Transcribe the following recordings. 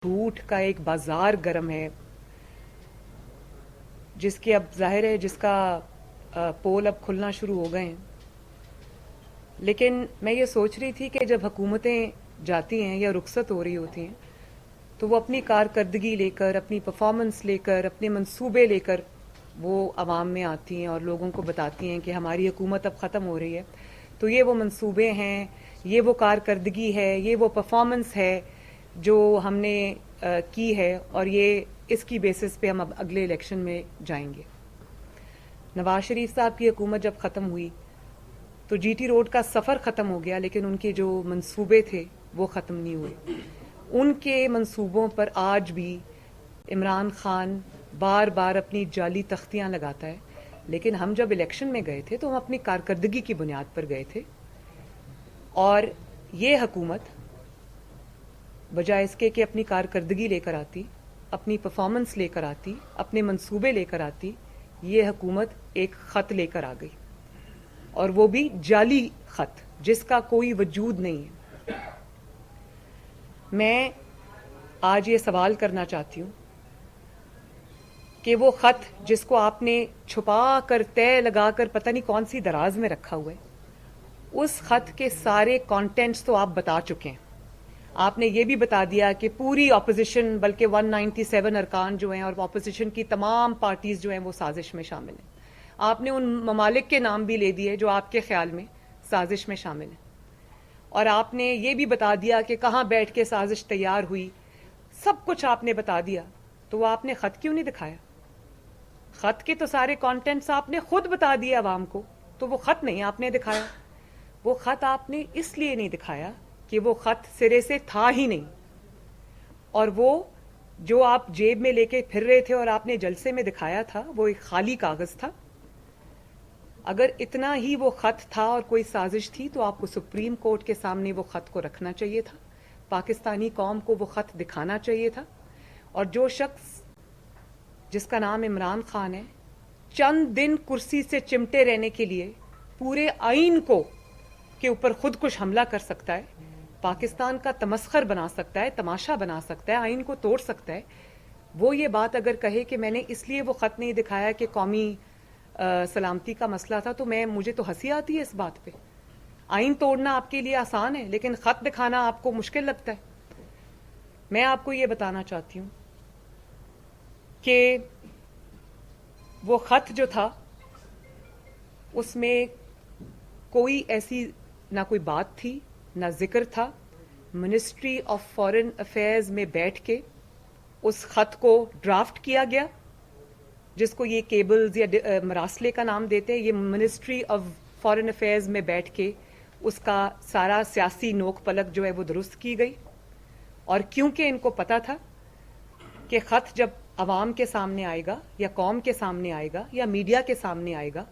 جھوٹ کا ایک بازار گرم ہے جس کی اب ظاہر ہے جس کا پول اب کھلنا شروع ہو گئے ہیں. لیکن میں یہ سوچ رہی تھی کہ جب حکومتیں جاتی ہیں یا رخصت ہو رہی ہوتی ہیں تو وہ اپنی کارکردگی لے کر، اپنی پرفارمنس لے کر، اپنے منصوبے لے کر وہ عوام میں آتی ہیں اور لوگوں کو بتاتی ہیں کہ ہماری حکومت اب ختم ہو رہی ہے. تو یہ وہ منصوبے ہیں، یہ وہ کارکردگی ہے، یہ وہ پرفارمنس ہے جو ہم نے کی ہے، اور یہ اس کی بیسس پہ ہم اب اگلے الیکشن میں جائیں گے. نواز شریف صاحب کی حکومت جب ختم ہوئی تو جی ٹی روڈ کا سفر ختم ہو گیا، لیکن ان کے جو منصوبے تھے وہ ختم نہیں ہوئے. ان کے منصوبوں پر آج بھی عمران خان بار بار اپنی جعلی تختیاں لگاتا ہے. لیکن ہم جب الیکشن میں گئے تھے تو ہم اپنی کارکردگی کی بنیاد پر گئے تھے، اور یہ حکومت بجائے اس کے کہ اپنی کارکردگی لے کر آتی، اپنی پرفارمنس لے کر آتی، اپنے منصوبے لے کر آتی، یہ حکومت ایک خط لے کر آ گئی، اور وہ بھی جعلی خط جس کا کوئی وجود نہیں ہے. میں آج یہ سوال کرنا چاہتی ہوں کہ وہ خط جس کو آپ نے چھپا کر، طے لگا کر پتہ نہیں کون سی دراز میں رکھا ہوا ہے، اس خط کے سارے کانٹینٹس تو آپ بتا چکے ہیں. آپ نے یہ بھی بتا دیا کہ پوری اپوزیشن، بلکہ 197 ارکان جو ہیں اور اپوزیشن کی تمام پارٹیز جو ہیں وہ سازش میں شامل ہیں. آپ نے ان ممالک کے نام بھی لے دیے جو آپ کے خیال میں سازش میں شامل ہیں، اور آپ نے یہ بھی بتا دیا کہ کہاں بیٹھ کے سازش تیار ہوئی. سب کچھ آپ نے بتا دیا، تو وہ آپ نے خط کیوں نہیں دکھایا؟ خط کے تو سارے کانٹینٹس آپ نے خود بتا دیے عوام کو، تو وہ خط نہیں آپ نے دکھایا. وہ خط آپ نے اس لیے نہیں دکھایا کہ وہ خط سرے سے تھا ہی نہیں، اور وہ جو آپ جیب میں لے کے پھر رہے تھے اور آپ نے جلسے میں دکھایا تھا وہ ایک خالی کاغذ تھا. اگر اتنا ہی وہ خط تھا اور کوئی سازش تھی تو آپ کو سپریم کورٹ کے سامنے وہ خط کو رکھنا چاہیے تھا، پاکستانی قوم کو وہ خط دکھانا چاہیے تھا. اور جو شخص جس کا نام عمران خان ہے، چند دن کرسی سے چمٹے رہنے کے لیے پورے آئین کو کے اوپر خود کش حملہ کر سکتا ہے، پاکستان کا تمسخر بنا سکتا ہے، تماشا بنا سکتا ہے، آئین کو توڑ سکتا ہے، وہ یہ بات اگر کہے کہ میں نے اس لیے وہ خط نہیں دکھایا کہ قومی سلامتی کا مسئلہ تھا، تو مجھے تو ہنسی آتی ہے اس بات پہ. آئین توڑنا آپ کے لیے آسان ہے، لیکن خط دکھانا آپ کو مشکل لگتا ہے. میں آپ کو یہ بتانا چاہتی ہوں کہ وہ خط جو تھا اس میں کوئی ایسی نہ کوئی بات تھی، نہ ذکر تھا. منسٹری آف فارن افیئرز میں بیٹھ کے اس خط کو ڈرافٹ کیا گیا، جس کو یہ کیبلز یا مراسلے کا نام دیتے ہیں. یہ منسٹری آف فارن افیئرز میں بیٹھ کے اس کا سارا سیاسی نوک پلک جو ہے وہ درست کی گئی. اور کیونکہ ان کو پتا تھا کہ خط جب عوام کے سامنے آئے گا یا قوم کے سامنے آئے گا یا میڈیا کے سامنے آئے گا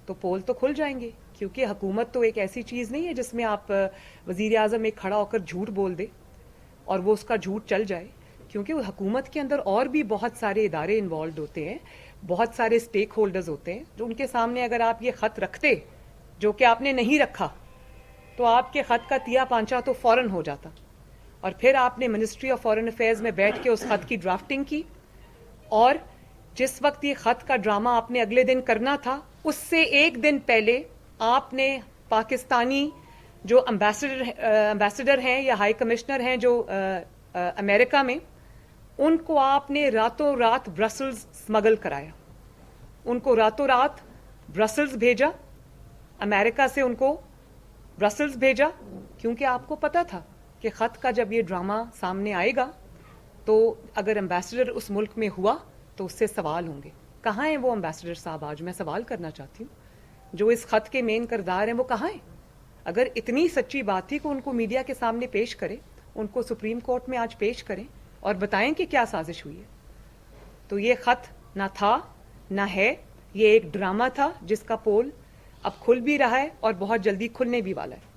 تو پول تو کھل جائیں گے، کیونکہ حکومت تو ایک ایسی چیز نہیں ہے جس میں آپ وزیر اعظم ایک کھڑا ہو کر جھوٹ بول دے اور وہ اس کا جھوٹ چل جائے. کیونکہ وہ حکومت کے اندر اور بھی بہت سارے ادارے انوالوڈ ہوتے ہیں، بہت سارے سٹیک ہولڈرز ہوتے ہیں، جو ان کے سامنے اگر آپ یہ خط رکھتے جو کہ آپ نے نہیں رکھا تو آپ کے خط کا تیا پانچا تو فوراً ہو جاتا. اور پھر آپ نے منسٹری آف فارن افیئرز میں بیٹھ کے اس خط کی ڈرافٹنگ کی، اور جس وقت یہ خط کا ڈرامہ آپ نے اگلے دن کرنا تھا اس سے ایک دن پہلے آپ نے پاکستانی جو امبیسڈر ہیں یا ہائی کمشنر ہیں جو امریکہ میں، ان کو آپ نے راتوں رات برسلز سمگل کرایا. ان کو راتوں رات برسلز بھیجا، امریکہ سے ان کو برسلز بھیجا، کیونکہ آپ کو پتا تھا کہ خط کا جب یہ ڈرامہ سامنے آئے گا تو اگر امبیسڈر اس ملک میں ہوا تو اس سے سوال ہوں گے. کہاں ہیں وہ امبیسڈر صاحب؟ آج میں سوال کرنا چاہتی ہوں، جو اس خط کے مین کردار ہیں وہ کہاں ہیں؟ اگر اتنی سچی بات تھی کہ ان کو میڈیا کے سامنے پیش کریں، ان کو سپریم کورٹ میں آج پیش کریں اور بتائیں کہ کیا سازش ہوئی ہے. تو یہ خط نہ تھا نہ ہے، یہ ایک ڈرامہ تھا جس کا پول اب کھل بھی رہا ہے اور بہت جلدی کھلنے بھی والا ہے.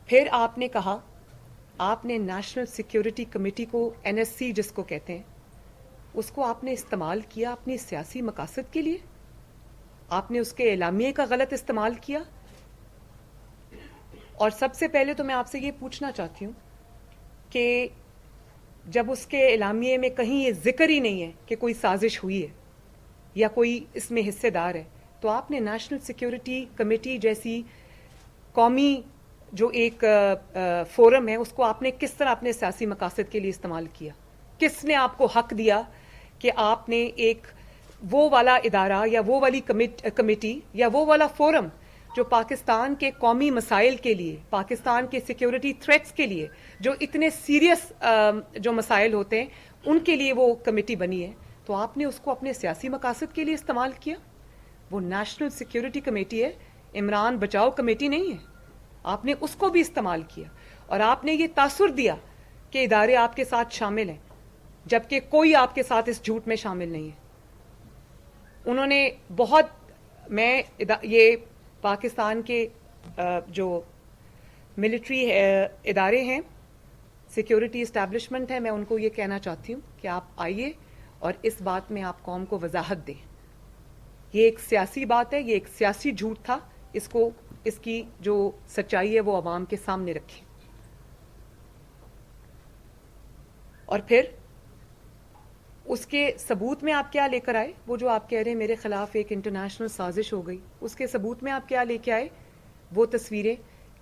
پھر آپ نے کہا، آپ نے نیشنل سیکیورٹی کمیٹی کو، NSC جس کو کہتے ہیں، اس کو آپ نے استعمال کیا اپنی سیاسی مقاصد کے لیے. آپ نے اس کے اعلامیے کا غلط استعمال کیا. اور سب سے پہلے تو میں آپ سے یہ پوچھنا چاہتی ہوں کہ جب اس کے اعلامیے میں کہیں یہ ذکر ہی نہیں ہے کہ کوئی سازش ہوئی ہے یا کوئی اس میں حصے دار ہے، تو آپ نے نیشنل سیکیورٹی کمیٹی جیسی قومی جو ایک فورم ہے اس کو آپ نے کس طرح اپنے سیاسی مقاصد کے لیے استعمال کیا؟ کس نے آپ کو حق دیا کہ آپ نے ایک وہ والا ادارہ یا وہ والی کمیٹی یا وہ والا فورم جو پاکستان کے قومی مسائل کے لیے، پاکستان کے سیکیورٹی تھریٹس کے لیے، جو اتنے سیریس جو مسائل ہوتے ہیں ان کے لیے وہ کمیٹی بنی ہے، تو آپ نے اس کو اپنے سیاسی مقاصد کے لیے استعمال کیا؟ وہ نیشنل سیکیورٹی کمیٹی ہے، عمران بچاؤ کمیٹی نہیں ہے. آپ نے اس کو بھی استعمال کیا اور آپ نے یہ تاثر دیا کہ ادارے آپ کے ساتھ شامل ہیں، جبکہ کوئی آپ کے ساتھ اس جھوٹ میں شامل نہیں ہے. انہوں نے بہت، میں یہ پاکستان کے جو ملٹری ادارے ہیں، سیکیورٹی اسٹیبلشمنٹ ہے، میں ان کو یہ کہنا چاہتی ہوں کہ آپ آئیے اور اس بات میں آپ قوم کو وضاحت دیں. یہ ایک سیاسی بات ہے، یہ ایک سیاسی جھوٹ تھا، اس کی جو سچائی ہے وہ عوام کے سامنے رکھیں. اور پھر اس کے ثبوت میں آپ کیا لے کر آئے؟ وہ جو آپ کہہ رہے ہیں میرے خلاف ایک انٹرنیشنل سازش ہو گئی، اس کے ثبوت میں آپ کیا لے کے آئے؟ وہ تصویریں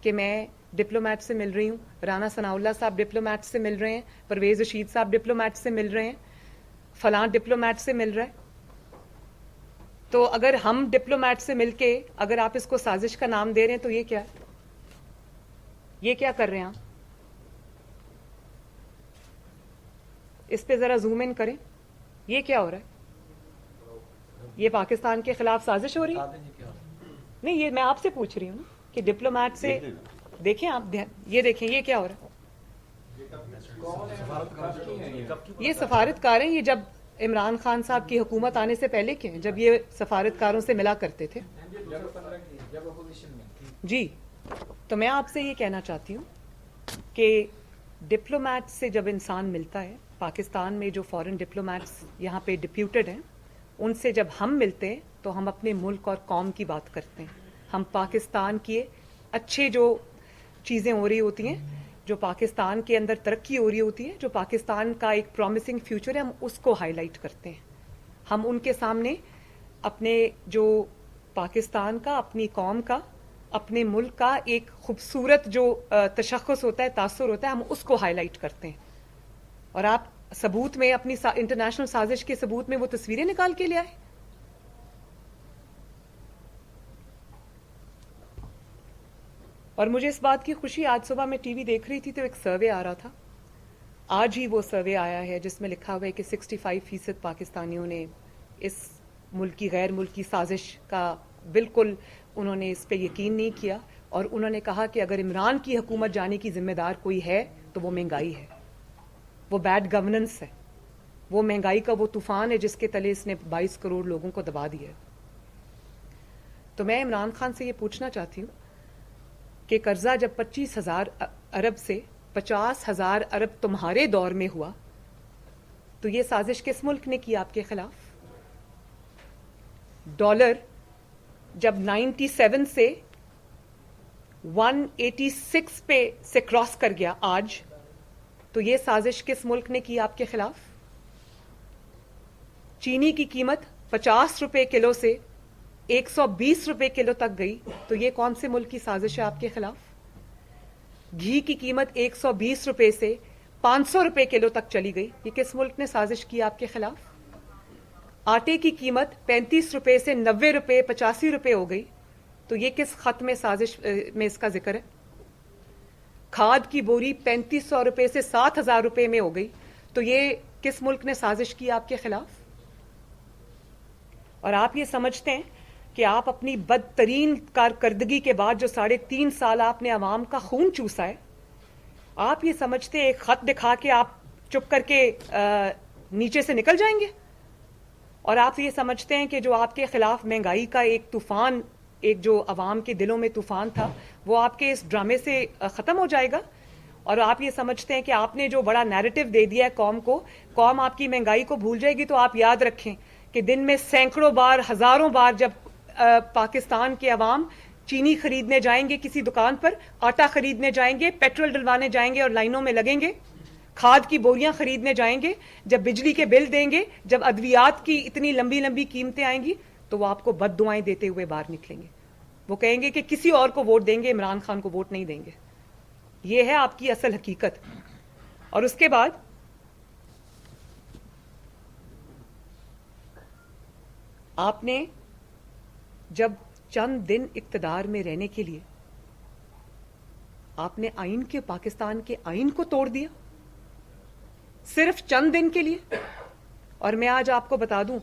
کہ میں ڈپلومیٹ سے مل رہی ہوں، رانا ثناء اللہ صاحب ڈپلومیٹ سے مل رہے ہیں، پرویز رشید صاحب ڈپلومیٹ سے مل رہے ہیں، فلاں ڈپلومیٹ سے مل رہا ہے. تو اگر ہم ڈپلومیٹ سے مل کے اگر آپ اس کو سازش کا نام دے رہے ہیں تو یہ کیا ہے؟ یہ کیا کر رہے ہیں آپ؟ اس پہ ذرا زوم ان کریں. یہ کیا ہو رہا ہے؟ یہ پاکستان کے خلاف سازش ہو رہی ہے؟ نہیں، یہ میں آپ سے پوچھ رہی ہوں کہ ڈپلومیٹ سے دیکھیں آپ، یہ دیکھیں یہ کیا ہو رہا ہے. یہ سفارتکار ہیں، یہ جب عمران خان صاحب کی حکومت آنے سے پہلے کے ہیں، جب یہ سفارتکاروں سے ملا کرتے تھے. جی، تو میں آپ سے یہ کہنا چاہتی ہوں کہ ڈپلومیٹ سے جب انسان ملتا ہے، پاکستان میں جو فورن ڈپلومیٹس یہاں پہ ڈپیوٹڈ ہیں، ان سے جب ہم ملتے ہیں تو ہم اپنے ملک اور قوم کی بات کرتے ہیں. ہم پاکستان کی اچھے جو چیزیں ہو رہی ہوتی ہیں، جو پاکستان کے اندر ترقی ہو رہی ہوتی ہے، جو پاکستان کا ایک پرومسنگ فیوچر ہے، ہم اس کو ہائی لائٹ کرتے ہیں. ہم ان کے سامنے اپنے جو پاکستان کا، اپنی قوم کا، اپنے ملک کا ایک خوبصورت جو تشخص ہوتا ہے، تاثر ہوتا ہے، ہم اس کو ہائی لائٹ کرتے ہیں. اور آپ ثبوت میں اپنی انٹرنیشنل سازش کے ثبوت میں وہ تصویریں نکال کے لے آئے. اور مجھے اس بات کی خوشی، آج صبح میں ٹی وی دیکھ رہی تھی تو ایک سروے آ رہا تھا، آج ہی وہ سروے آیا ہے جس میں لکھا ہوا ہے کہ 65% پاکستانیوں نے اس ملکی غیر ملکی سازش کا بالکل انہوں نے اس پہ یقین نہیں کیا. اور انہوں نے کہا کہ اگر عمران کی حکومت جانے کی ذمہ دار کوئی ہے تو وہ مہنگائی ہے، وہ بیڈ گورننس ہے، وہ مہنگائی کا وہ طوفان ہے جس کے تلے اس نے 22 کروڑ لوگوں کو دبا دیا ہے. تو میں عمران خان سے یہ پوچھنا چاہتی ہوں کہ قرضہ جب 25,000 ارب سے 50,000 ارب تمہارے دور میں ہوا تو یہ سازش کس ملک نے کی آپ کے خلاف؟ ڈالر جب 97 سے 186 پہ سے کراس کر گیا آج، تو یہ سازش کس ملک نے کی آپ کے خلاف؟ چینی کی قیمت 50 روپے کلو سے 120 روپے کلو تک گئی، تو یہ کون سے ملک کی سازش ہے آپ کے خلاف؟ گھی کی قیمت 120 روپے سے 500 روپے کلو تک چلی گئی، یہ کس ملک نے سازش کی آپ کے خلاف؟ آٹے کی قیمت 35 روپے سے 90 روپے 85 روپے ہو گئی، تو یہ کس خط میں سازش میں اس کا ذکر ہے؟ کھاد کی بوری 3500 روپے سے 7,000 روپے میں ہو گئی، تو یہ کس ملک نے سازش کی آپ کے خلاف؟ اور آپ یہ سمجھتے ہیں کہ آپ اپنی بدترین کارکردگی کے بعد جو 3.5 سال آپ نے عوام کا خون چوسا ہے، آپ یہ سمجھتے ہیں ایک خط دکھا کے آپ چپ کر کے نیچے سے نکل جائیں گے؟ اور آپ یہ سمجھتے ہیں کہ جو آپ کے خلاف مہنگائی کا ایک طوفان، ایک جو عوام کے دلوں میں طوفان تھا، وہ آپ کے اس ڈرامے سے ختم ہو جائے گا؟ اور آپ یہ سمجھتے ہیں کہ آپ نے جو بڑا نیریٹو دے دیا ہے قوم کو، قوم آپ کی مہنگائی کو بھول جائے گی؟ تو آپ یاد رکھیں کہ دن میں سینکڑوں بار، ہزاروں بار جب پاکستان کے عوام چینی خریدنے جائیں گے کسی دکان پر، آٹا خریدنے جائیں گے، پیٹرول ڈلوانے جائیں گے اور لائنوں میں لگیں گے، کھاد کی بوریاں خریدنے جائیں گے, جب بجلی کے بل دیں گے, جب ادویات کی اتنی لمبی لمبی قیمتیں آئیں گی, تو وہ آپ کو بد دعائیں دیتے ہوئے باہر نکلیں گے. وہ کہیں گے کہ کسی اور کو ووٹ دیں گے, عمران خان کو ووٹ نہیں دیں گے. یہ ہے آپ کی اصل حقیقت. اور اس کے بعد آپ نے جب چند دن اقتدار میں رہنے کے لیے آپ نے آئین کے, پاکستان کے آئین کو توڑ دیا, صرف چند دن کے لیے. اور میں آج آپ کو بتا دوں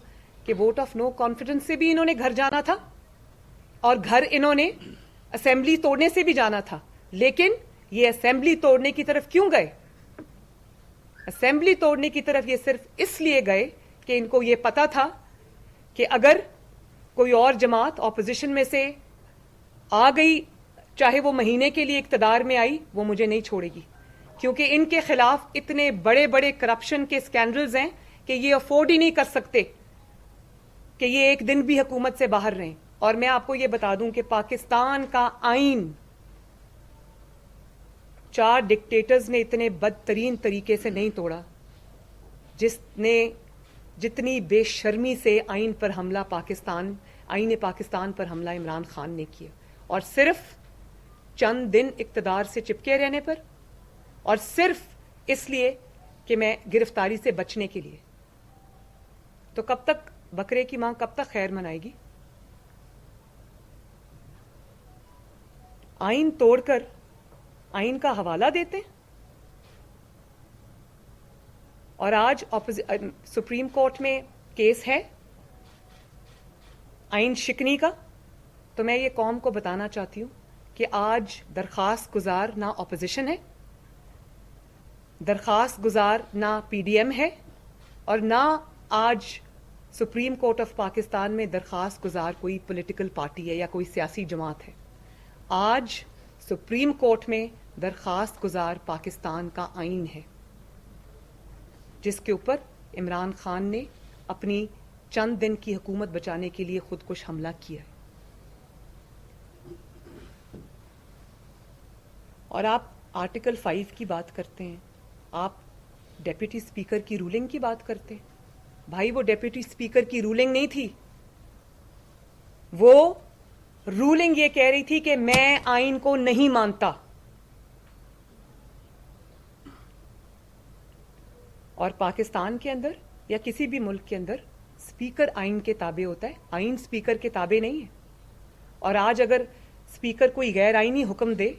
کہ ووٹ آف نو کانفیڈنس سے بھی انہوں نے گھر جانا تھا, اور گھر انہوں نے اسمبلی توڑنے سے بھی جانا تھا. لیکن یہ اسمبلی توڑنے کی طرف کیوں گئے؟ اسمبلی توڑنے کی طرف یہ صرف اس لیے گئے کہ ان کو یہ پتا تھا کہ اگر کوئی اور جماعت اپوزیشن میں سے آ گئی, چاہے وہ مہینے کے لیے اقتدار میں آئی, وہ مجھے نہیں چھوڑے گی, کیونکہ ان کے خلاف اتنے بڑے بڑے کرپشن کے اسکینڈلز ہیں کہ یہ افورڈ ہی نہیں کر سکتے کہ یہ ایک دن بھی حکومت سے باہر رہیں. اور میں آپ کو یہ بتا دوں کہ پاکستان کا آئین 4 ڈکٹیٹرز نے اتنے بدترین طریقے سے نہیں توڑا جتنی بے شرمی سے آئین پر حملہ آئین پاکستان پر حملہ عمران خان نے کیا. اور صرف چند دن اقتدار سے چپکے رہنے پر, اور صرف اس لیے کہ میں گرفتاری سے بچنے کے لیے. تو کب تک بکرے کی ماں کب تک خیر منائے گی؟ آئین توڑ کر آئین کا حوالہ دیتے ہیں. اور آج سپریم کورٹ میں کیس ہے آئین شکنی کا. تو میں یہ قوم کو بتانا چاہتی ہوں کہ آج درخواست گزار نہ اپوزیشن ہے, درخواست گزار نہ پی ڈی ایم ہے, اور نہ آج سپریم کورٹ آف پاکستان میں درخواست گزار کوئی پولیٹیکل پارٹی ہے یا کوئی سیاسی جماعت ہے. آج سپریم کورٹ میں درخواست گزار پاکستان کا آئین ہے, جس کے اوپر عمران خان نے اپنی چند دن کی حکومت بچانے کے لیے خودکش حملہ کیا ہے. اور آپ آرٹیکل 5 کی بات کرتے ہیں, آپ ڈیپٹی اسپیکر کی رولنگ کی بات کرتے ہیں. بھائی وہ ڈیپٹی اسپیکر کی رولنگ نہیں تھی, وہ رولنگ یہ کہہ رہی تھی کہ میں آئین کو نہیں مانتا. اور پاکستان کے اندر یا کسی بھی ملک کے اندر اسپیکر آئین کے تابع ہوتا ہے, آئین اسپیکر کے تابع نہیں ہے. اور آج اگر اسپیکر کوئی غیر آئینی حکم دے,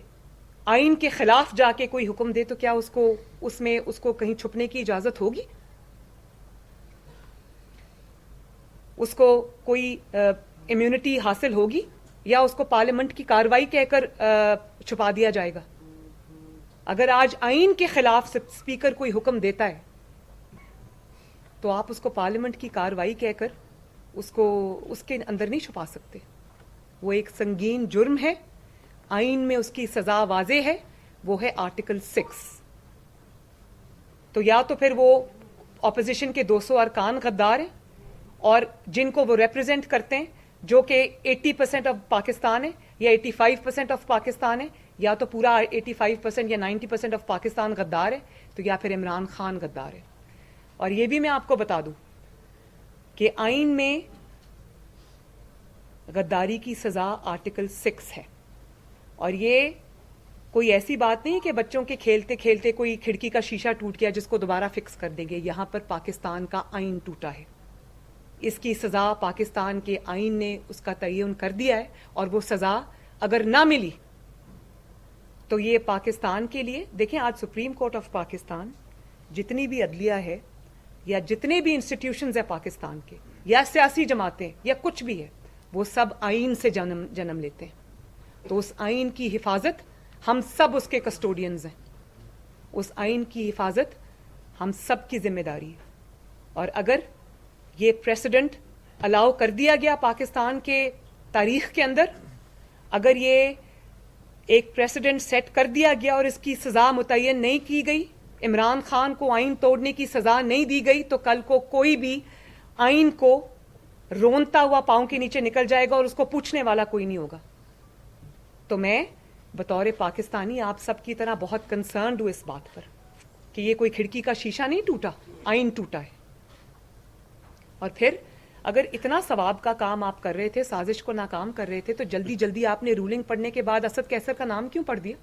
آئین کے خلاف جا کے کوئی حکم دے, تو کیا اس کو کہیں چھپنے کی اجازت ہوگی؟ اس کو کوئی امیونٹی حاصل ہوگی, یا اس کو پارلیمنٹ کی کارروائی کہہ کر چھپا دیا جائے گا؟ اگر آج آئین کے خلاف اسپیکر کوئی حکم دیتا ہے تو آپ اس کو پارلیمنٹ کی کارروائی کہہ کر اس کے اندر نہیں چھپا سکتے. وہ ایک سنگین جرم ہے, آئین میں اس کی سزا واضح ہے, وہ ہے آرٹیکل 6. تو یا تو پھر وہ اپوزیشن کے 200 ارکان غدار ہیں, اور جن کو وہ ریپرزینٹ کرتے ہیں, جو کہ 80% آف پاکستان ہے یا 85% آف پاکستان ہے, یا تو پورا 85% یا 90% آف پاکستان غدار ہے, تو یا پھر عمران خان غدار ہے. اور یہ بھی میں آپ کو بتا دوں کہ آئین میں غداری کی سزا آرٹیکل 6 ہے. اور یہ کوئی ایسی بات نہیں کہ بچوں کے کھیلتے کھیلتے کوئی کھڑکی کا شیشہ ٹوٹ گیا جس کو دوبارہ فکس کر دیں گے. یہاں پر پاکستان کا آئین ٹوٹا ہے, اس کی سزا پاکستان کے آئین نے اس کا تعین کر دیا ہے. اور وہ سزا اگر نہ ملی تو یہ پاکستان کے لیے, دیکھیں آج سپریم کورٹ آف پاکستان, جتنی بھی عدلیہ ہے یا جتنے بھی انسٹیٹیوشنز ہیں پاکستان کے, یا سیاسی جماعتیں یا کچھ بھی ہے, وہ سب آئین سے جنم لیتے ہیں. تو اس آئین کی حفاظت ہم سب اس کے کسٹوڈینز ہیں, اس آئین کی حفاظت ہم سب کی ذمہ داری ہے. اور اگر یہ پریسیڈنٹ الاؤ کر دیا گیا پاکستان کے تاریخ کے اندر, اگر یہ ایک پریسیڈنٹ سیٹ کر دیا گیا اور اس کی سزا متعین نہیں کی گئی, عمران خان کو آئین توڑنے کی سزا نہیں دی گئی, تو کل کو کوئی بھی آئین کو رونتا ہوا پاؤں کے نیچے نکل جائے گا اور اس کو پوچھنے والا کوئی نہیں ہوگا. تو میں بطور پاکستانی آپ سب کی طرح بہت کنسرنڈ ہوں اس بات پر کہ یہ کوئی کھڑکی کا شیشہ نہیں ٹوٹا, آئین ٹوٹا ہے. اور پھر اگر اتنا ثواب کا کام آپ کر رہے تھے, سازش کو ناکام کر رہے تھے, تو جلدی جلدی آپ نے رولنگ پڑھنے کے بعد اسد کیسر کا نام کیوں پڑھ دیا؟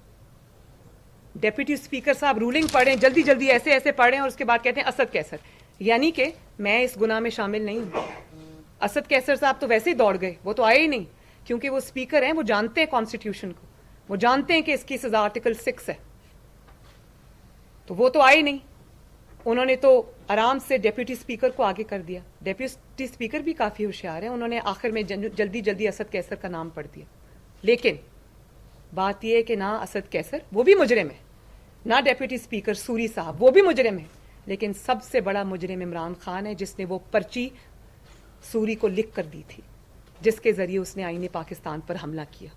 ڈیپٹی اسپیکر صاحب رولنگ پڑھیں, جلدی جلدی ایسے ایسے پڑھیں, اور اس کے بعد کہتے ہیں اسد کیسر. یعنی کہ میں اس گناہ میں شامل نہیں ہوں. اسد کیسر صاحب تو ویسے ہی دوڑ گئے, وہ تو آئے ہی نہیں, کیونکہ وہ اسپیکر ہیں, وہ جانتے ہیں کانسٹیٹیوشن کو, وہ جانتے ہیں کہ اس کی سزا آرٹیکل 6 ہے, تو وہ تو آئے نہیں. انہوں نے تو آرام سے ڈیپٹی اسپیکر کو آگے کر دیا. ڈیپٹی اسپیکر بھی کافی ہوشیار ہیں, انہوں نے آخر میں جلدی جلدی اسد کیسر کا نام پڑھ دیا. لیکن بات یہ ہے کہ نہ اسد کیسر, وہ بھی مجرم ہے, نہ ڈیپٹی اسپیکر سوری صاحب, وہ بھی مجرم ہے, لیکن سب سے بڑا مجرم عمران خان ہے, جس نے وہ پرچی سوری کو لکھ کر دی تھی, جس کے ذریعے اس نے آئین پاکستان پر حملہ کیا.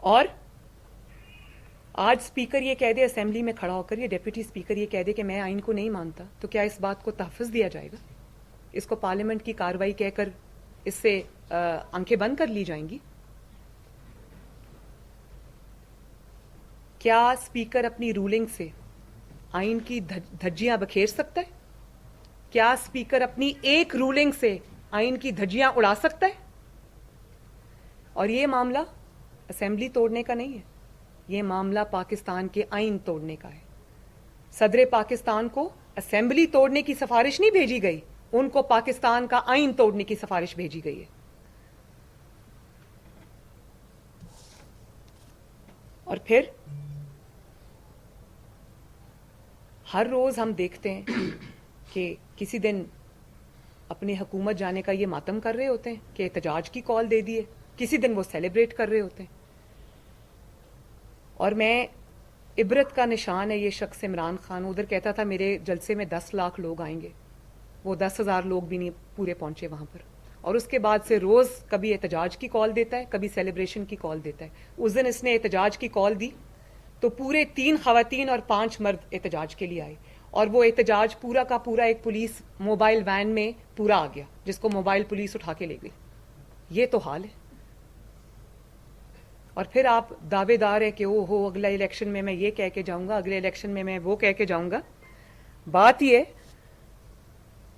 اور آج اسپیکر یہ کہہ دے اسمبلی میں کھڑا ہو کر, یہ ڈیپٹی اسپیکر یہ کہہ دے کہ میں آئین کو نہیں مانتا, تو کیا اس بات کو تحفظ دیا جائے گا؟ اس کو پارلیمنٹ کی کارروائی کہہ کر اس سے آنکھیں بند کر لی جائیں گی؟ کیا اسپیکر اپنی رولنگ سے آئین کی دھجیاں بکھیر سکتا ہے؟ کیا اسپیکر اپنی ایک رولنگ سے آئین کی دھجیاں اڑا سکتا ہے؟ اور یہ معاملہ اسمبلی توڑنے کا نہیں ہے, یہ معاملہ پاکستان کے آئین توڑنے کا ہے. صدر پاکستان کو اسمبلی توڑنے کی سفارش نہیں بھیجی گئی, ان کو پاکستان کا آئین توڑنے کی سفارش بھیجی گئی ہے. اور پھر ہر روز ہم دیکھتے ہیں کہ کسی دن اپنی حکومت جانے کا یہ ماتم کر رہے ہوتے ہیں کہ احتجاج کی کال دے دیے, کسی دن وہ سیلیبریٹ کر رہے ہوتے ہیں. اور میں عبرت کا نشان ہے یہ شخص عمران خان. ادھر کہتا تھا میرے جلسے میں 10 لاکھ لوگ آئیں گے, وہ 10,000 لوگ بھی نہیں پورے پہنچے وہاں پر. اور اس کے بعد سے روز کبھی احتجاج کی کال دیتا ہے, کبھی سیلیبریشن کی کال دیتا ہے. اس دن اس نے احتجاج کی کال دی تو پورے 3 خواتین اور 5 مرد احتجاج کے لیے آئے, اور وہ احتجاج پورا کا پورا ایک پولیس موبائل وین میں پورا آ گیا, جس کو موبائل پولیس اٹھا کے لے گئی. یہ تو حال ہے. اور پھر آپ دعوے دار ہے کہ او ہو اگلے الیکشن میں میں یہ کہہ کے جاؤں گا, اگلے الیکشن میں میں وہ کہہ کے جاؤں گا. بات یہ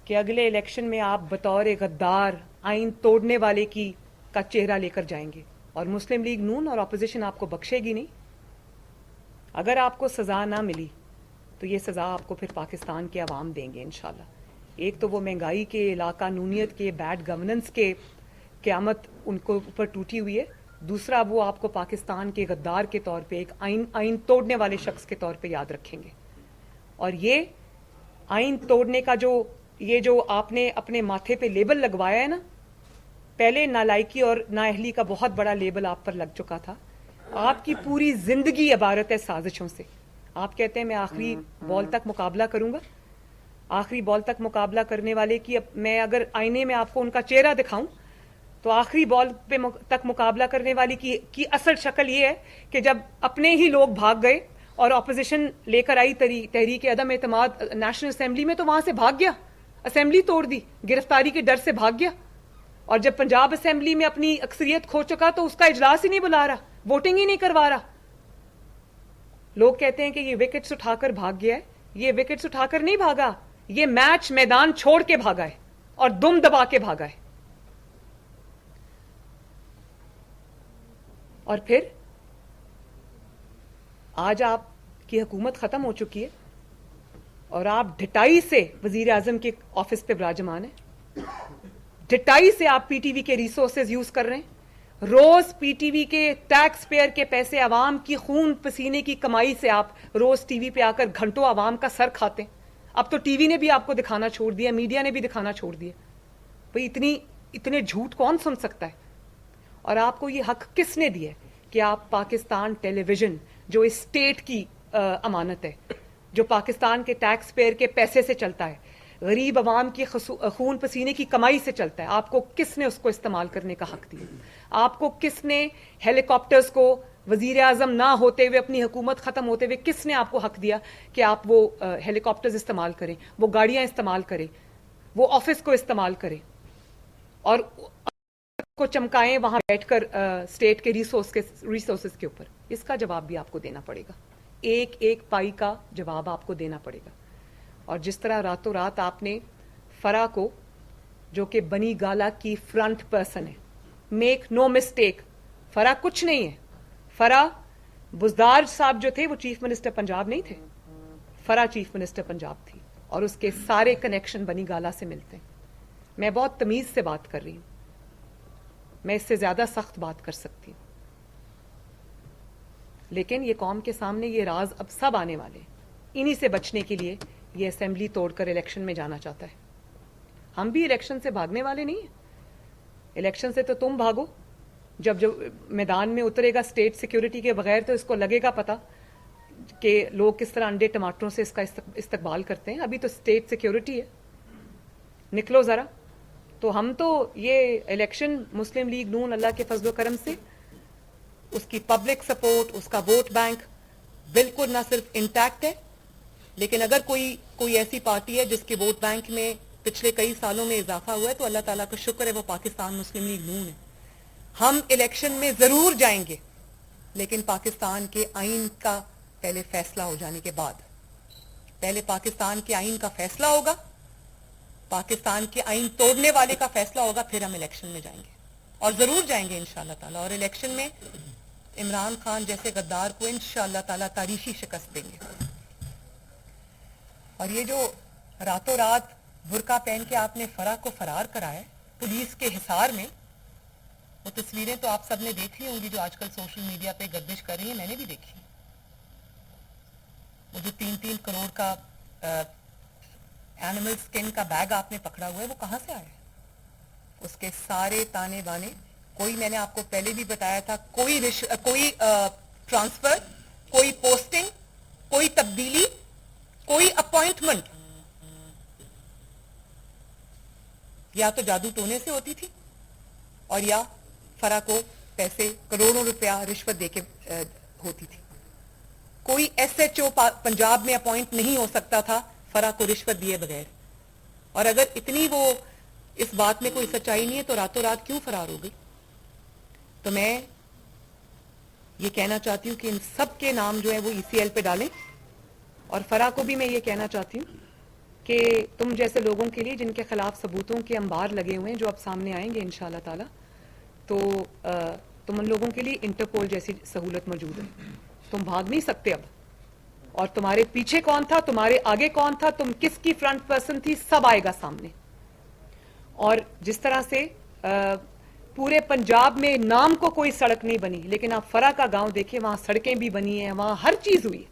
کہ اگلے الیکشن میں آپ بطور غدار آئین توڑنے والے کا چہرہ لے کر جائیں گے, اور مسلم لیگ نون اور اپوزیشن آپ کو بخشے گی نہیں. اگر آپ کو سزا نہ ملی تو یہ سزا آپ کو پھر پاکستان کے عوام دیں گے انشاءاللہ. ایک تو وہ مہنگائی کے, علاقہ نونیت کے, بیڈ گورننس کے قیامت ان کو اوپر ٹوٹی ہوئی ہے. دوسرا وہ آپ کو پاکستان کے غدار کے طور پہ, ایک آئین توڑنے والے شخص کے طور پہ یاد رکھیں گے. اور یہ آئین توڑنے کا جو آپ نے اپنے ماتھے پہ لیبل لگوایا ہے نا, پہلے نالائکی اور نااہلی کا بہت بڑا لیبل آپ پر لگ چکا تھا. آپ کی پوری زندگی عبارت ہے سازشوں سے. آپ کہتے ہیں میں آخری بال تک مقابلہ کروں گا. آخری بال تک مقابلہ کرنے والے کی میں اگر آئینے میں آپ کو ان کا چہرہ دکھاؤں تو آخری بال پہ تک مقابلہ کرنے والی کی اصل شکل یہ ہے کہ جب اپنے ہی لوگ بھاگ گئے اور اپوزیشن لے کر آئی تحریک عدم اعتماد نیشنل اسمبلی میں, تو وہاں سے بھاگ گیا, اسمبلی توڑ دی, گرفتاری کے ڈر سے بھاگ گیا. اور جب پنجاب اسمبلی میں اپنی اکثریت کھو چکا تو اس کا اجلاس ہی نہیں بلا رہا, ووٹنگ ہی نہیں کروا رہا. لوگ کہتے ہیں کہ یہ وکٹس اٹھا کر بھاگ گیا ہے. یہ وکٹس اٹھا کر نہیں بھاگا, یہ میچ میدان چھوڑ کے بھاگا ہے اور دم دبا کے بھاگا ہے. اور پھر آج آپ کی حکومت ختم ہو چکی ہے اور آپ ڈھٹائی سے وزیر اعظم کے آفس پہ براجمان ہیں. ڈھٹائی سے آپ پی ٹی وی کے ریسورسز یوز کر رہے ہیں. روز پی ٹی وی کے ٹیکس پیئر کے پیسے, عوام کی خون پسینے کی کمائی سے آپ روز ٹی وی پہ آ کر گھنٹوں عوام کا سر کھاتے ہیں. اب تو ٹی وی نے بھی آپ کو دکھانا چھوڑ دیا, میڈیا نے بھی دکھانا چھوڑ دیا. بھئی اتنے جھوٹ کون سن سکتا ہے؟ اور آپ کو یہ حق کس نے دیا ہے کہ آپ پاکستان ٹیلی ویژن, جو اسٹیٹ کی امانت ہے, جو پاکستان کے ٹیکس پیئر کے پیسے سے چلتا ہے, غریب عوام کی خون پسینے کی کمائی سے چلتا ہے, آپ کو کس نے اس کو استعمال کرنے کا حق دیا؟ آپ کو کس نے ہیلی کاپٹرز کو وزیر اعظم نہ ہوتے ہوئے, اپنی حکومت ختم ہوتے ہوئے, کس نے آپ کو حق دیا کہ آپ وہ ہیلی کاپٹرز استعمال کریں, وہ گاڑیاں استعمال کریں, وہ آفس کو استعمال کریں؟ اور کو چمکائیں وہاں بیٹھ کر اسٹیٹ کے ریسورسز کے اوپر. اس کا جواب بھی آپ کو دینا پڑے گا. ایک ایک پائی کا جواب آپ کو دینا پڑے گا. اور جس طرح راتوں رات آپ نے فرا کو, جو کہ بنی گالا کی فرنٹ پرسن ہے, میک نو مسٹیک, فرا کچھ نہیں ہے. فرا بزدار صاحب جو تھے وہ چیف منسٹر پنجاب نہیں تھے, فرا چیف منسٹر پنجاب تھی, اور اس کے سارے کنیکشن بنی گالا سے ملتے ہیں. میں بہت تمیز سے بات کر رہی ہوں, میں اس سے زیادہ سخت بات کر سکتی ہوں, لیکن یہ قوم کے سامنے یہ راز اب سب آنے والے ہیں. انہی سے بچنے کے لیے یہ اسمبلی توڑ کر الیکشن میں جانا چاہتا ہے. ہم بھی الیکشن سے بھاگنے والے نہیں ہیں. الیکشن سے تو تم بھاگو, جب میدان میں اترے گا اسٹیٹ سیکیورٹی کے بغیر تو اس کو لگے گا پتا کہ لوگ کس طرح انڈے ٹماٹروں سے اس کا استقبال کرتے ہیں. ابھی تو اسٹیٹ سیکیورٹی ہے, نکلو ذرا. تو ہم تو یہ الیکشن مسلم لیگ نون اللہ کے فضل و کرم سے اس کی پبلک سپورٹ, اس کا ووٹ بینک بالکل نہ صرف انٹیکٹ ہے, لیکن اگر کوئی ایسی پارٹی ہے جس کے ووٹ بینک میں پچھلے کئی سالوں میں اضافہ ہوا ہے تو اللہ تعالیٰ کا شکر ہے, وہ پاکستان مسلم لیگ نون ہے. ہم الیکشن میں ضرور جائیں گے, لیکن پاکستان کے آئین کا پہلے فیصلہ ہو جانے کے بعد. پہلے پاکستان کے آئین کا فیصلہ ہوگا, پاکستان کے آئین توڑنے والے کا فیصلہ ہوگا, پھر ہم الیکشن میں جائیں گے, اور ضرور جائیں گے انشاءاللہ تعالیٰ. اور الیکشن میں عمران خان جیسے غدار کو انشاءاللہ تعالیٰ تاریخی شکست دیں گے. اور یہ جو راتوں رات برقع پہن کے آپ نے فرا کو فرار کرایا پولیس کے حصار میں, وہ تصویریں تو آپ سب نے دیکھی ہوں گی جو آج کل سوشل میڈیا پہ گردش کر رہی ہیں, میں نے بھی دیکھی. وہ جو 3 کروڑ کا اینیمل سکن کا بیگ آپ نے پکڑا ہوا ہے, وہ کہاں سے آیا ہے؟ اس کے سارے تانے بانے, کوئی, میں نے آپ کو پہلے بھی بتایا تھا, کوئی ٹرانسفر, کوئی پوسٹنگ, کوئی تبدیلی, کوئی اپوائنٹمنٹ یا تو جادو ٹونے سے ہوتی تھی, اور یا فرا کو پیسے کروڑوں روپیہ رشوت دے کے ہوتی تھی. کوئی ایس ایچ او پنجاب میں اپوائنٹ نہیں ہو سکتا تھا فرا کو رشوت دیے بغیر. اور اگر اتنی وہ اس بات میں کوئی سچائی نہیں ہے تو راتوں رات کیوں فرار ہو گئی؟ تو میں یہ کہنا چاہتی ہوں کہ ان سب کے نام جو ہے وہ ECL پہ ڈالیں. اور فرا کو بھی میں یہ کہنا چاہتی ہوں کہ تم جیسے لوگوں کے لیے جن کے خلاف ثبوتوں کے انبار لگے ہوئے ہیں جو اب سامنے آئیں گے انشاءاللہ تعالی, تو تم ان لوگوں کے لیے انٹرپول جیسی سہولت موجود ہے. تم بھاگ نہیں سکتے اب, اور تمہارے پیچھے کون تھا, تمہارے آگے کون تھا, تم کس کی فرنٹ پرسن تھی, سب آئے گا سامنے. اور جس طرح سے پورے پنجاب میں نام کو کوئی سڑک نہیں بنی, لیکن آپ فرا کا گاؤں دیکھیں, وہاں سڑکیں بھی بنی ہیں, وہاں ہر چیز ہوئی ہے.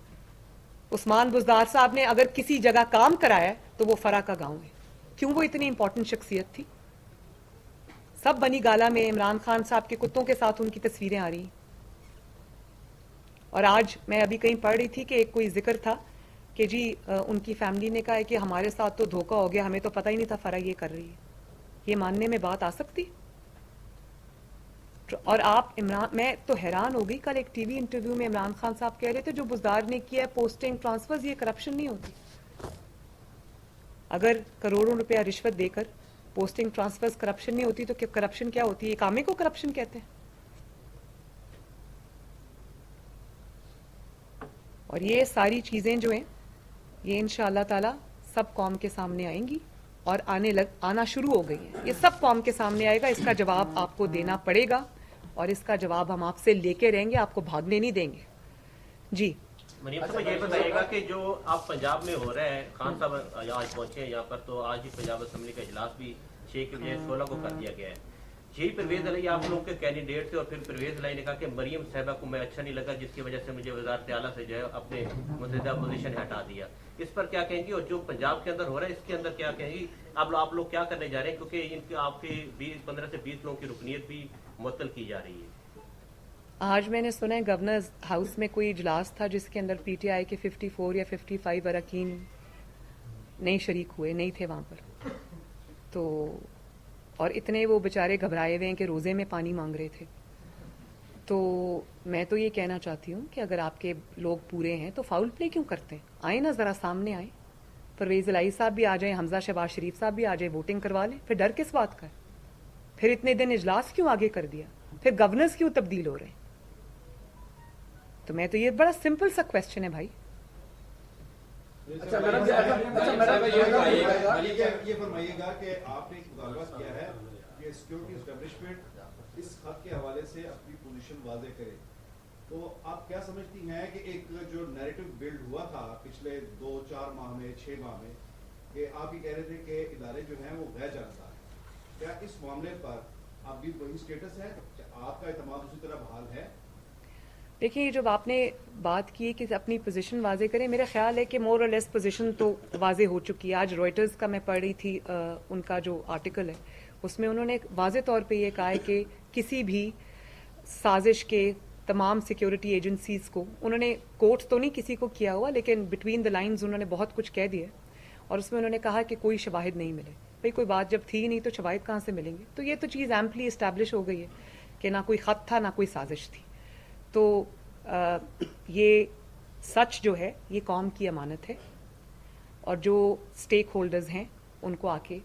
عثمان بزدار صاحب نے اگر کسی جگہ کام کرایا تو وہ فرا کا گاؤں ہے. کیوں؟ وہ اتنی امپورٹنٹ شخصیت تھی. سب بنی گالا میں عمران خان صاحب کے کتوں کے ساتھ ان کی تصویریں آ رہی ہیں. اور آج میں ابھی کہیں پڑھ رہی تھی کہ ایک کوئی ذکر تھا کہ جی ان کی فیملی نے کہا ہے کہ ہمارے ساتھ تو دھوکہ ہو گیا, ہمیں تو پتہ ہی نہیں تھا فرا یہ کر رہی ہے. یہ ماننے میں بات آ سکتی؟ اور آپ میں تو حیران ہو گئی, کل ایک ٹی وی انٹرویو میں عمران خان صاحب کہہ رہے تھے جو بزدار نے کیا ہے پوسٹنگ ٹرانسفر, یہ کرپشن نہیں ہوتی. اگر کروڑوں روپیہ رشوت دے کر پوسٹنگ ٹرانسفر کرپشن نہیں ہوتی تو کرپشن کیا ہوتی ہے؟ کامے کو کرپشن کہتے ہیں. اور یہ ساری چیزیں جو ہیں یہ انشاءاللہ تعالی سب قوم کے سامنے آئیں گی, اور آنا شروع ہو گئی ہیں. یہ سب قوم کے سامنے آئے گا, اس کا جواب آپ کو دینا پڑے گا, اور اس کا جواب ہم آپ سے لے کے رہیں گے, آپ کو بھاگنے نہیں دیں گے. جی مریم صاحب یہ بتائیے گا کہ جو آپ پنجاب میں ہو رہا ہے, خان صاحب آج پہنچے ہیں یہاں پر, تو آج ہی پنجاب اسمبلی کا اجلاس بھی 6 کے بجائے 16 کو کر دیا گیا ہے. یہی پرویز علائی آپ لوگوں کے کینڈیڈیٹ تھے, اور پھر پرویز علائی نے کہا کہ مریم صاحبہ کو میں اچھا نہیں لگا جس کی وجہ سے مجھے وزارت اعلیٰ سے جو ہے اپنے متحدہ پوزیشن ہٹا دیا. اس پر کیا کہیں گی, اور جو پنجاب کے اندر ہو رہا ہے اس کے اندر کیا کہیں گی؟ اب آپ لوگ کیا کرنے جا رہے ہیں, کیونکہ ان کی آپ کی 15 سے 20 لوگوں کی رکنیت بھی معطل کی جا رہی ہے. آج میں نے سنا ہے گورنر ہاؤس میں کوئی اجلاس تھا جس کے اندر پی ٹی آئی کے 54 یا 55 اراکین نہیں شریک ہوئے, نہیں تھے وہاں پر. تو اور اتنے وہ بیچارے گھبرائے ہوئے ہیں کہ روزے میں پانی مانگ رہے تھے. تو میں تو یہ کہنا چاہتی ہوں کہ اگر آپ کے لوگ پورے ہیں تو فاؤل پلے کیوں کرتے ہیں؟ آئیں نا ذرا سامنے آئیں, پرویز علائی صاحب بھی آ جائیں, حمزہ شہباز شریف صاحب بھی آ جائیں, ووٹنگ کروا لیں. پھر ڈر کس بات کا ہے؟ پھر اتنے دن اجلاس کیوں آگے کر دیا, پھر گورنرز کیوں تبدیل ہو رہے ہیں؟ تو میں تو یہ بڑا سمپل سا کوشچن ہے بھائی. یہ فرمائیے گا کہ آپ نے ایک مطالبہ کیا ہے کہ سیکورٹی اسٹیبلشمنٹ اس خط کے حوالے سے اپنی پوزیشن واضح کرے, تو آپ کیا سمجھتی ہیں کہ ایک جو نیریٹو بلڈ ہوا تھا پچھلے 2-4 ماہ میں 6 ماہ میں کہ آپ یہ کہہ رہے تھے کہ ادارے جو ہیں وہ غیر جانبدار ہیں, کیا اس معاملے پر اب بھی وہی اسٹیٹس ہے, آپ کا اعتماد اسی طرح بحال ہے؟ دیکھیے جب آپ نے بات کی کہ اپنی پوزیشن واضح کریں, میرا خیال ہے کہ مور اور لیس پوزیشن تو واضح ہو چکی ہے. آج رائٹرز کا میں پڑھ رہی تھی ان کا جو آرٹیکل ہے, اس میں انہوں نے واضح طور پہ یہ کہا ہے کہ کسی بھی سازش کے تمام سیکیورٹی ایجنسیز کو, انہوں نے کوٹ تو نہیں کسی کو کیا ہوا لیکن بٹوین دا لائنز انہوں نے بہت کچھ کہہ دیا, اور اس میں انہوں نے کہا کہ کوئی شواہد نہیں ملے. بھائی کوئی بات جب تھی نہیں تو شواہد کہاں سے ملیں گے؟ تو یہ تو چیز ایمپلی اسٹیبلش ہو گئی ہے کہ نہ کوئی خط تھا نہ کوئی سازش تھی. تو یہ سچ جو ہے یہ قوم کی امانت ہے, اور جو اسٹیک ہولڈرز ہیں ان کو آ کے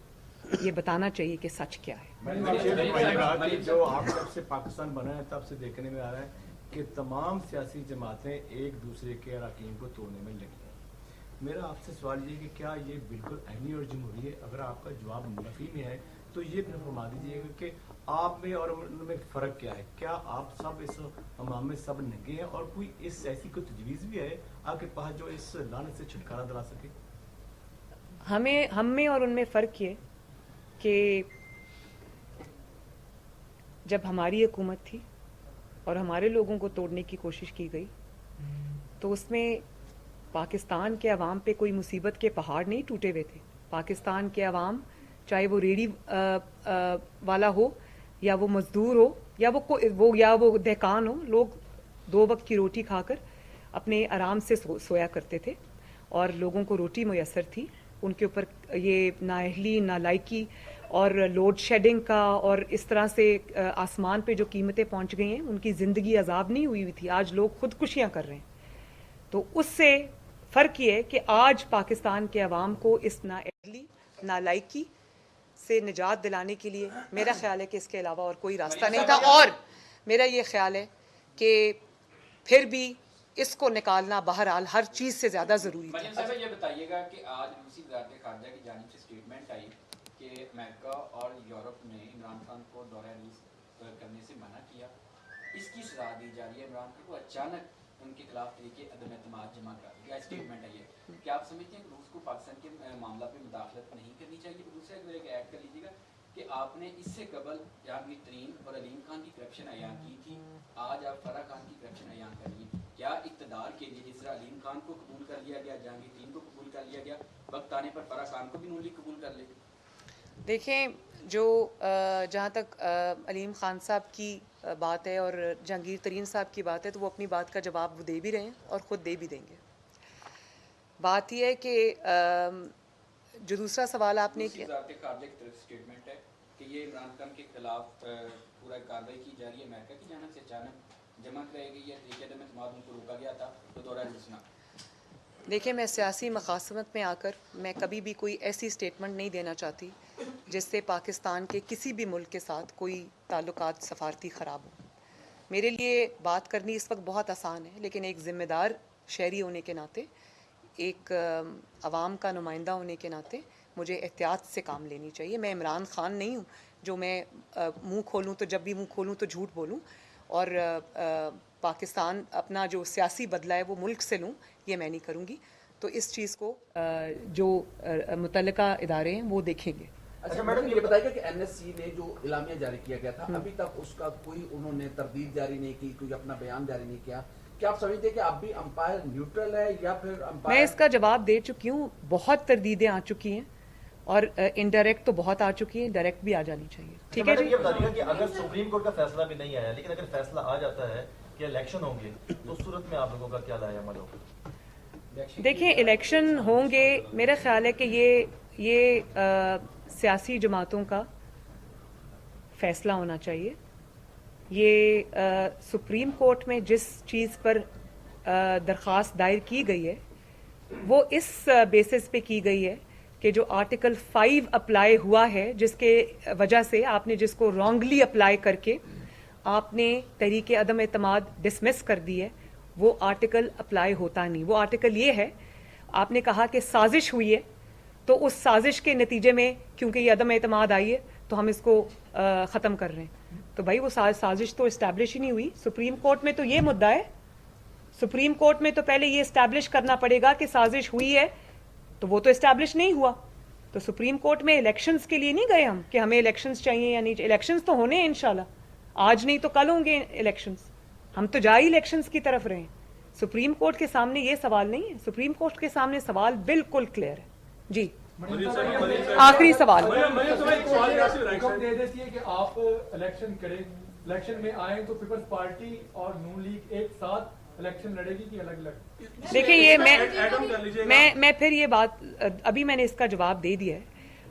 یہ بتانا چاہیے کہ سچ کیا ہے. جو آپ جب سے پاکستان بنا ہے تب سے دیکھنے میں آ رہا ہے کہ تمام سیاسی جماعتیں ایک دوسرے کے اراکین کو توڑنے میں لگی ہیں. میرا آپ سے سوال یہ کہ کیا یہ بالکل اہلی اور جمہوری ہے؟ اگر آپ کا جواب منفی میں ہے تو یہ پھر فرما دیجیے گا کہ آپ میں اور ان میں فرق کیا ہے. کیا آپ سب اس امام میں سب ننگے ہیں, اور کوئی اس ایسی کوئی تجویز بھی ہے آپ کے پاس جو اس لعنت سے چھٹکارا دلا سکے؟ ہم میں اور ان میں فرق یہ کہ جب ہماری حکومت تھی اور ہمارے لوگوں کو توڑنے کی کوشش کی گئی تو اس میں پاکستان کے عوام پہ کوئی مصیبت کے پہاڑ نہیں ٹوٹے ہوئے تھے. پاکستان کے عوام چاہے وہ ریڑھی والا ہو یا وہ مزدور ہو یا وہ دہقان ہو, لوگ 2 وقت کی روٹی کھا کر اپنے آرام سے سویا کرتے تھے اور لوگوں کو روٹی میسر تھی. ان کے اوپر یہ نااہلی نالائکی اور لوڈ شیڈنگ کا اور اس طرح سے آسمان پہ جو قیمتیں پہنچ گئی ہیں ان کی زندگی عذاب نہیں ہوئی تھی. آج لوگ خودکشیاں کر رہے ہیں. تو اس سے فرق یہ ہے کہ آج پاکستان کے عوام کو اس نااہلی نالائکی سے نجات دلانے کے لیے میرا خیال ہے کہ اس کے علاوہ اور کوئی راستہ نہیں تھا. اور میرا یہ خیال ہے کہ پھر بھی اس کو نکالنا بہرحال ہر چیز سے زیادہ ضروری تھا. مریم صاحب یہ بتائیے گا کہ آج روسی وزارت خارجہ کی جانب سے اسٹیٹمنٹ آئی کہ امریکہ اور یورپ نے عمران خان کو دورہ روس کرنے سے منع کیا, اس کی سزا دی جا رہی ہے عمران خان کو. اچانک ان کے خلاف طریقے عدم اعتماد جمع کر دیا, اسٹیٹمنٹ آئی ہے. کیا آپ سمجھتے ہیں کہ روس کو پاکستان کے معاملہ پہ مداخلت نہیں کرنی چاہیے؟ دوسرا ایک ایڈ کر لیجیے گا کہ آپ نے اس سے قبل جہانگیر ترین اور علیم خان کی کرپشن عیان کی تھی, آج آپ فرح خان کی کرپشن عیان کر رہی ہیں. کیا اقتدار کے لیے جس طرح علیم خان کو قبول کر لیا گیا, جہانگیر ترین کو قبول کر لیا گیا, وقت آنے پر فرح خان کو بھی نون لیگ قبول کر لے؟ دیکھیں جو جہاں تک علیم خان صاحب کی بات ہے اور جہانگیر ترین صاحب کی بات ہے تو وہ اپنی بات کا جواب وہ دے بھی رہے ہیں اور خود دے بھی دیں گے. بات یہ ہے کہ جو دوسرا سوال آپ نے کیا, وزارت خارجہ کی طرف اسٹیٹمنٹ ہے کہ یہ عمران خان کے خلاف پورا کارروائی کی جا رہی ہے, امریکہ کی جانب سے اچانک جمع کرائی گئی ہے, طریقے عدم اعتماد ان کو روکا گیا تھا تو دورہ روسنا. دیکھیں میں سیاسی مخاصمت میں آ کر میں کبھی بھی کوئی ایسی اسٹیٹمنٹ نہیں دینا چاہتی جس سے پاکستان کے کسی بھی ملک کے ساتھ کوئی تعلقات سفارتی خراب ہو. میرے لیے بات کرنی اس وقت بہت آسان ہے, لیکن ایک ذمہ دار شہری ہونے کے ناطے, ایک عوام کا نمائندہ ہونے کے ناطے مجھے احتیاط سے کام لینی چاہیے. میں عمران خان نہیں ہوں جو میں منہ کھولوں تو جب بھی منہ کھولوں تو جھوٹ بولوں, اور پاکستان اپنا جو سیاسی بدلہ ہے وہ ملک سے لوں, یہ میں نہیں کروں گی. تو اس چیز کو جو متعلقہ ادارے ہیں وہ دیکھیں گے. اچھا میڈم یہ بتائیے گا کہ این ایس سی نے جو اعلامیہ جاری کیا گیا تھا ابھی تک اس کا کوئی انہوں نے تردید جاری نہیں کی, کوئی اپنا بیان جاری نہیں کیا. کیا آپ سمجھتے ہیں کہ اب بھی امپائر نیوٹرل ہے یا پھر امپائر؟ میں اس کا جواب دے چکی ہوں. بہت تردیدیں آ چکی ہیں اور انڈائریکٹ تو بہت آ چکی ہیں, ڈائریکٹ بھی آ جانی چاہیے. ٹھیک ہے جی. یہ بتائیے گا کہ اگر سپریم کورٹ کا فیصلہ بھی نہیں آیا لیکن اگر فیصلہ آ جاتا ہے کہ الیکشن ہوں گے تو اس صورت میں آپ لوگوں کا کیا رائے عمل ہوگا؟ دیکھیں الیکشن ہوں گے, میرا خیال ہے کہ یہ سیاسی جماعتوں کا فیصلہ ہونا چاہیے. یہ سپریم کورٹ میں جس چیز پر درخواست دائر کی گئی ہے وہ اس بیسس پہ کی گئی ہے کہ کہ جو آرٹیکل 5 اپلائی ہوا ہے جس کے وجہ سے آپ نے جس کو رانگلی اپلائی کر کے آپ نے تحریک عدم اعتماد ڈسمس کر دی ہے وہ آرٹیکل اپلائی ہوتا نہیں. وہ آرٹیکل یہ ہے آپ نے کہا کہ سازش ہوئی ہے تو اس سازش کے نتیجے میں کیونکہ یہ عدم اعتماد آئی ہے تو ہم اس کو ختم کر رہے ہیں. تو بھائی وہ سازش تو اسٹیبلش ہی نہیں ہوئی. سپریم کورٹ میں تو یہ مدعا ہے, سپریم کورٹ میں تو پہلے یہ اسٹیبلش کرنا پڑے گا کہ سازش ہوئی ہے تو وہ تو اسٹیبلش نہیں ہوا. تو سپریم کورٹ میں الیکشنز کے لیے نہیں گئے ہم کہ ہمیں الیکشنز چاہیے یا نہیں. الیکشنز تو ہونے ہیں انشاءاللہ, آج نہیں تو کل ہوں گے الیکشنز. ہم تو جا ہی الیکشنز کی طرف رہے ہیں. سپریم کورٹ کے سامنے یہ سوال نہیں ہے, سپریم کورٹ کے سامنے سوال بالکل کلیئر ہے. جی آخری سوال. دے دیتی ہے کہ آپ الیکشن کریں, الیکشن میں آئیں تو پیپلز پارٹی اور نون لیگ ایک ساتھ الیکشن لڑے گی کہ الگ الگ؟ دیکھیں یہ میں پھر یہ بات ابھی میں نے اس کا جواب دے دیا ہے.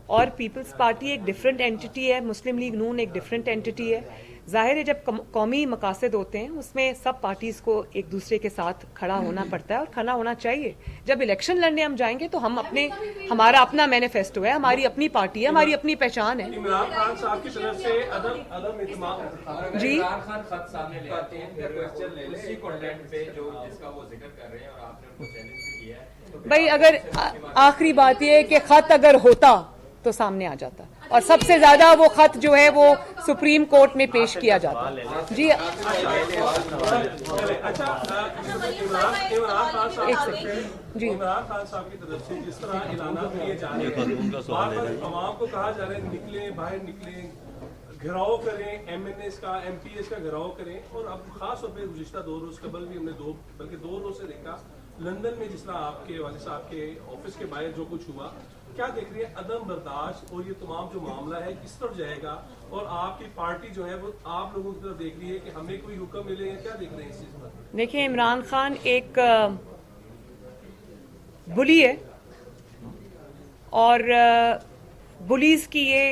اور پیپلز پارٹی ایک ڈفرینٹ اینٹی ہے, مسلم لیگ نون ایک ڈفرینٹ اینٹی ہے. ظاہر ہے جب قومی مقاصد ہوتے ہیں اس میں سب پارٹیز کو ایک دوسرے کے ساتھ کھڑا ہونا پڑتا ہے اور کھڑا ہونا چاہیے. جب الیکشن لڑنے ہم جائیں گے تو ہم ہمارا اپنا مینیفیسٹو ہے, ہماری اپنی پارٹی ہے, ہماری اپنی پہچان ہے. عمران خان صاحب کی طرف سے عدم اعتماد جی عمران خان خط سامنے لے آتے ہیں اسی کنٹینٹ پہ جو جس کا وہ ذکر کر رہے ہیں اور آپ نے ان کو چیلنج بھی کیا ہے. بھائی اگر آخری بات یہ ہے کہ خط اگر ہوتا تو سامنے آ جاتا, اور سب سے زیادہ وہ خط جو ہے وہ سپریم کورٹ میں پیش کیا جاتا. جی جی عمران خان صاحب کی طرف سے جس طرح اعلانات کیے جا رہے ہیں, بار بار عوام کو کہا جا رہا ہے نکلیں باہر نکلیں, گھراؤ کریں, ایم این ایس کا ایم پی ایس کا گھراؤ کریں. اور اب خاص طور پہ گزشتہ 2 روز قبل بھی ہم نے بلکہ 2 روز سے دیکھا لندن میں جس طرح آپ کے والد صاحب کے آفس کے باہر جو کچھ ہوا. کیا دیکھ رہی ہے عدم برداشت اور یہ تمام جو معاملہ ہے کس طرف جائے گا, اور آپ کی پارٹی جو ہے وہ آپ لوگوں کی طرف دیکھ رہی ہے کہ ہمیں کوئی حکم ملے یا کیا دیکھ رہے ہیں اس چیز پر؟ دیکھیں عمران خان ایک بلی ہے, اور بلیز کی یہ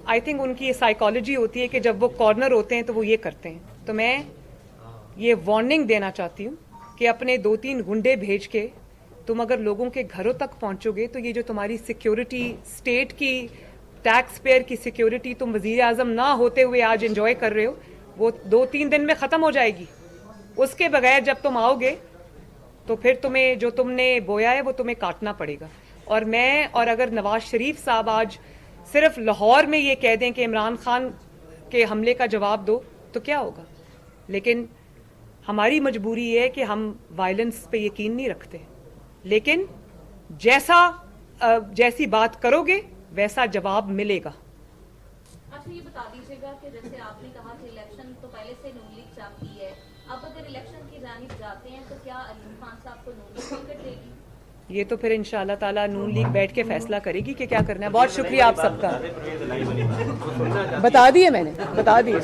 آئی تھنک ان کی یہ سائیکالوجی ہوتی ہے کہ جب وہ کارنر ہوتے ہیں تو وہ یہ کرتے ہیں. تو میں یہ وارننگ دینا چاہتی ہوں کہ اپنے 2-3 گنڈے بھیج کے تم اگر لوگوں کے گھروں تک پہنچو گے تو یہ جو تمہاری سیکیورٹی, اسٹیٹ کی ٹیکس پیئر کی سیکیورٹی تم وزیر اعظم نہ ہوتے ہوئے آج انجوائے کر رہے ہو, وہ 2-3 دن میں ختم ہو جائے گی. اس کے بغیر جب تم آؤ گے تو پھر تمہیں جو تم نے بویا ہے وہ تمہیں کاٹنا پڑے گا. اور اگر نواز شریف صاحب آج صرف لاہور میں یہ کہہ دیں کہ عمران خان کے حملے کا جواب دو تو کیا ہوگا. لیکن ہماری مجبوری یہ ہے کہ ہم وائلنس پہ یقین نہیں رکھتے, لیکن جیسی بات کرو گے ویسا جواب ملے گا. اچھا یہ بتا دیجیے گا کہ جیسے آپ نے کہا کہ الیکشن تو پہلے سے نون لیگ چاہتی ہے, اب اگر الیکشن کی جانب جاتے ہیں تو کیا علیم خان صاحب کو نون لیگ ٹکٹ دے گی؟ یہ تو پھر انشاءاللہ تعالیٰ نون لیگ بیٹھ کے فیصلہ کرے گی کہ کیا کرنا ہے. بہت شکریہ آپ سب کا. بتا دیے میں نے, بتا دیے.